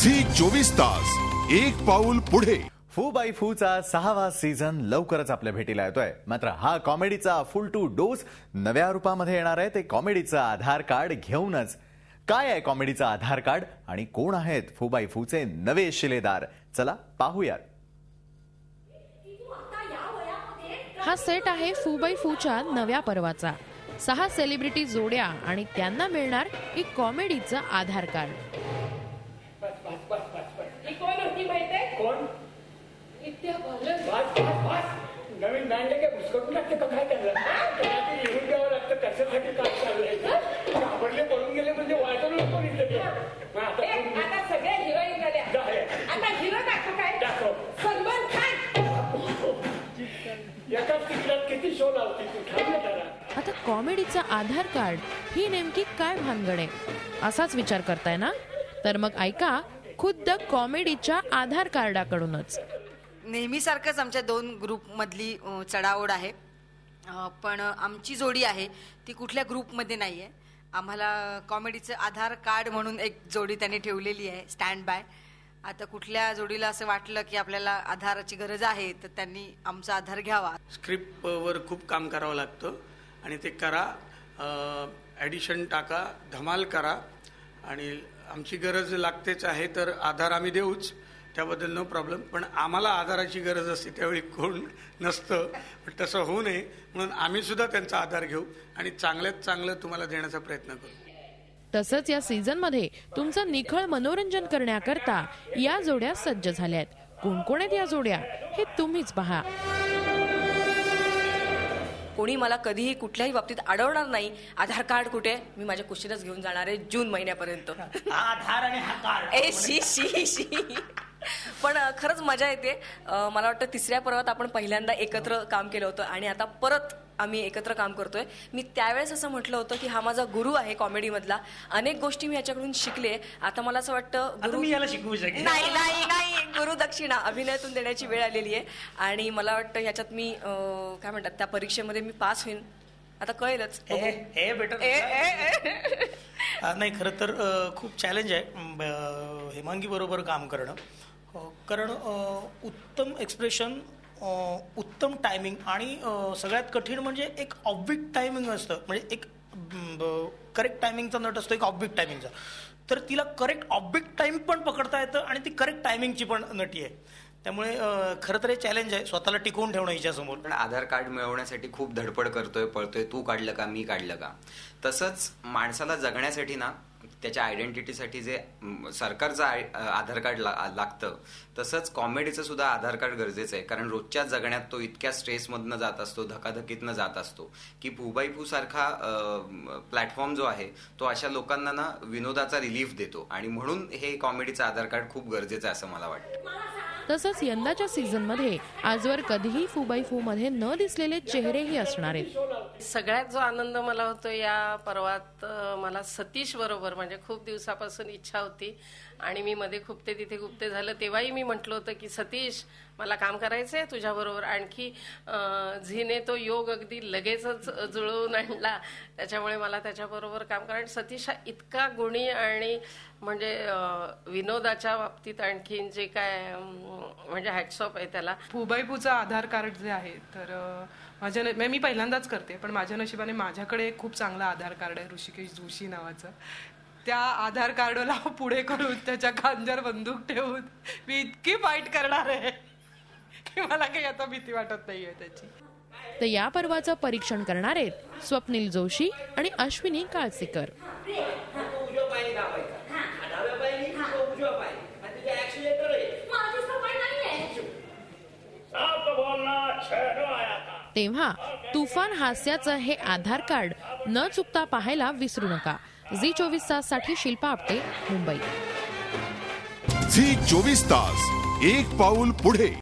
Zee 24 तास एक पाऊल पुढे। फू बाय फूचा 6वा सीझन लवकरच आपल्या भेटीला येतोय। मात्र हा कॉमेडीचा फुल टू डोस नव्या रूपामध्ये येणार आहे, ते कॉमेडीचं आधार कार्ड घेऊनच। काय आहे कॉमेडीचं आधार कार्ड आणि कोण आहेत फू बाय फूचे नवे शिलेदार, चला पाहूयात। हा सेट आहे फू बाय फूच्या नव्या पर्वाचा। 6 सेलिब्रिटी जोड्या आणि त्यांना मिळणार एक कॉमेडीचं आधार कार्ड। कोण इत्या बोलले बस नवीन बँड के बुसकटून लागते का काय करलं त्याला लिहून द्यावं लागतं कशासाठी काय चाललंय घाबरले पळून गेले म्हणजे वाटून नको इथे आता सगळे हिरोईन झाले आता हिरो दाखव काय दाखव सलमान खान एकाच तिकीटात किती शो लावते तू थांब जरा। आता कॉमेडीचं आधार कार्ड ही नेमकी काय भानगड आहे असाच विचार करताय ना, तर मग ऐका खुद्द कॉमेडीच्या आधार कार्डाकडूनच। नेहमीसारखंच आमच्या 2 ग्रुप मधली चढाओढ आहे, पण आमची जोडी आहे ती कुठल्या ग्रुपमध्ये नाहीये। आम्हाला कॉमेडीचं आधार कार्ड म्हणून एक जोडी त्यांनी ठेवलेली आहे स्टँड बाय। आता कुठल्या जोडीला असं वाटलं की आपल्याला आधाराची गरज आहे तर त्यांनी आमचा आधार घ्यावा। स्क्रिप्टवर खूप काम करावं लागतं आणि ते करा, ॲडिशन टाका, धमाल करा आणि आमची गरज लागतेच आहे तर आधार आम्ही देऊच, त्याबद्दल नो प्रॉब्लेम। पण आम्हाला आधाराची गरज असते त्यावेळी कोण नसतं, पण तसं होऊ नये म्हणून आम्ही सुद्धा त्यांचा आधार घेऊ आणि चांगल्यात चांगलं तुम्हाला देण्याचा प्रयत्न करू। तसंच या सीझन मध्ये तुमचं निखळ मनोरंजन करण्याकरता या जोड्या सज्ज झाल्यात। कोण कोण आहेत या जोड्या हे तुम्हीच पहा। कोणी मला कधीही कुठल्याही बाबतीत अडवणार नाही। आधार कार्ड कुठे, मी माझ्या कुशीनच घेऊन जाणार आहे जून महिन्यापर्यंत। आधार आणि हा कार्ड ए शी पण खरंच मजा येते। मला वाटतं 3ऱ्या पर्वात आपण पहिल्यांदा एकत्र काम केलं होतं आणि आता परत आम्ही एकत्र काम करतोय। मी त्यावेळेस असं म्हटलं होतं की हा माझा गुरु आहे कॉमेडी मधला, अनेक गोष्टी मी याच्याकडून शिकले। आता मला असं वाटतं गुरु याला शिकवू शकेल नाही गुरु दक्षिणा अभिनयातून देण्याची वेळ आलेली आहे आणि मला वाटतं ह्याच्यात मी काय म्हणतात त्या परीक्षेमध्ये मी पास होईन, आता कळेलच। नाही खरं तर खूप चॅलेंज आहे हेमांगी बरोबर काम करणं, कारण उत्तम एक्सप्रेशन, उत्तम टायमिंग आणि सगळ्यात कठीण म्हणजे एक ऑब्विक टायमिंग असतं। म्हणजे एक करेक्ट टायमिंगचा नट असतो, एक ऑब्विक टायमिंगचा, तर तिला करेक्ट ऑब्विक टाइम पण पकडता येतं आणि ती करेक्ट टायमिंगची पण नटी आहे। त्यामुळे खरं तर हे चॅलेंज आहे स्वतःला टिकवून ठेवणं हिच्यासमोर। पण आधार कार्ड मिळवण्यासाठी खूप धडपड करतोय, पळतोय, तू काढलं का मी काढलं का। तसंच माणसाला जगण्यासाठी ना त्याच्या आयडेंटिटीसाठी जे सरकारचं आधार कार्ड लागतं, तसंच कॉमेडीचं सुद्धा आधार कार्ड गरजेचं आहे। कारण रोजच्या जगण्यात तो इतक्या स्ट्रेसमधनं जात असतो, धकाधकीतनं जात असतो की फू बाय फू सारखा प्लॅटफॉर्म जो आहे तो अशा लोकांना ना विनोदाचा रिलीफ देतो आणि म्हणून हे कॉमेडीचं आधार कार्ड खूप गरजेचं आहे असं मला वाटतं। तसंच यंदाच्या सीझन मध्ये आजवर कधीही फू बाय फू मध्ये न दिसलेले चेहरेही असणार आहेत। सगळ्यात जो आनंद मला होतो या पर्वात, मला सतीश बरोबर म्हणजे खूप दिवसापासून इच्छा होती आणि मी मध्ये खुपते तिथे गुप्ते झालं तेव्हाही मी म्हटलं होतं की सतीश मला काम करायचंय तुझ्या बरोबर। आणखी झीने तो योग अगदी लगेचच जुळवून आणला, त्याच्यामुळे मला त्याच्याबरोबर काम करा। सतीश हा इतका गुणी आणि म्हणजे विनोदाच्या बाबतीत आणखीन जे काय म्हणजे हॅट्स ऑफ आहे त्याला। फू बाय फूचा आधार कार्ड जे आहे तर मी पहिल्यांदाच करते, पण माझ्या नशिबाने माझ्याकडे एक खूप चांगला आधार कार्ड आहे ऋषिकेश जोशी नावाचं। त्या आधार कार्डला पुढे करून त्याच्या खांद्यावर बंदूक ठेवून मी इतकी फाईट करणार आहे की मला काही आता भीती वाटत नाहीये त्याची। तर या पर्वाचं परीक्षण करणार आहेत स्वप्नील जोशी आणि अश्विनी काळसेकर। तेव्हा तुफान हास्याचं हे आधार कार्ड न चुकता पाहायला विसरू नका। झी 24 ताससाठी शिल्पा आपटे, मुंबई। झी 24 तास एक पाऊल पुढे।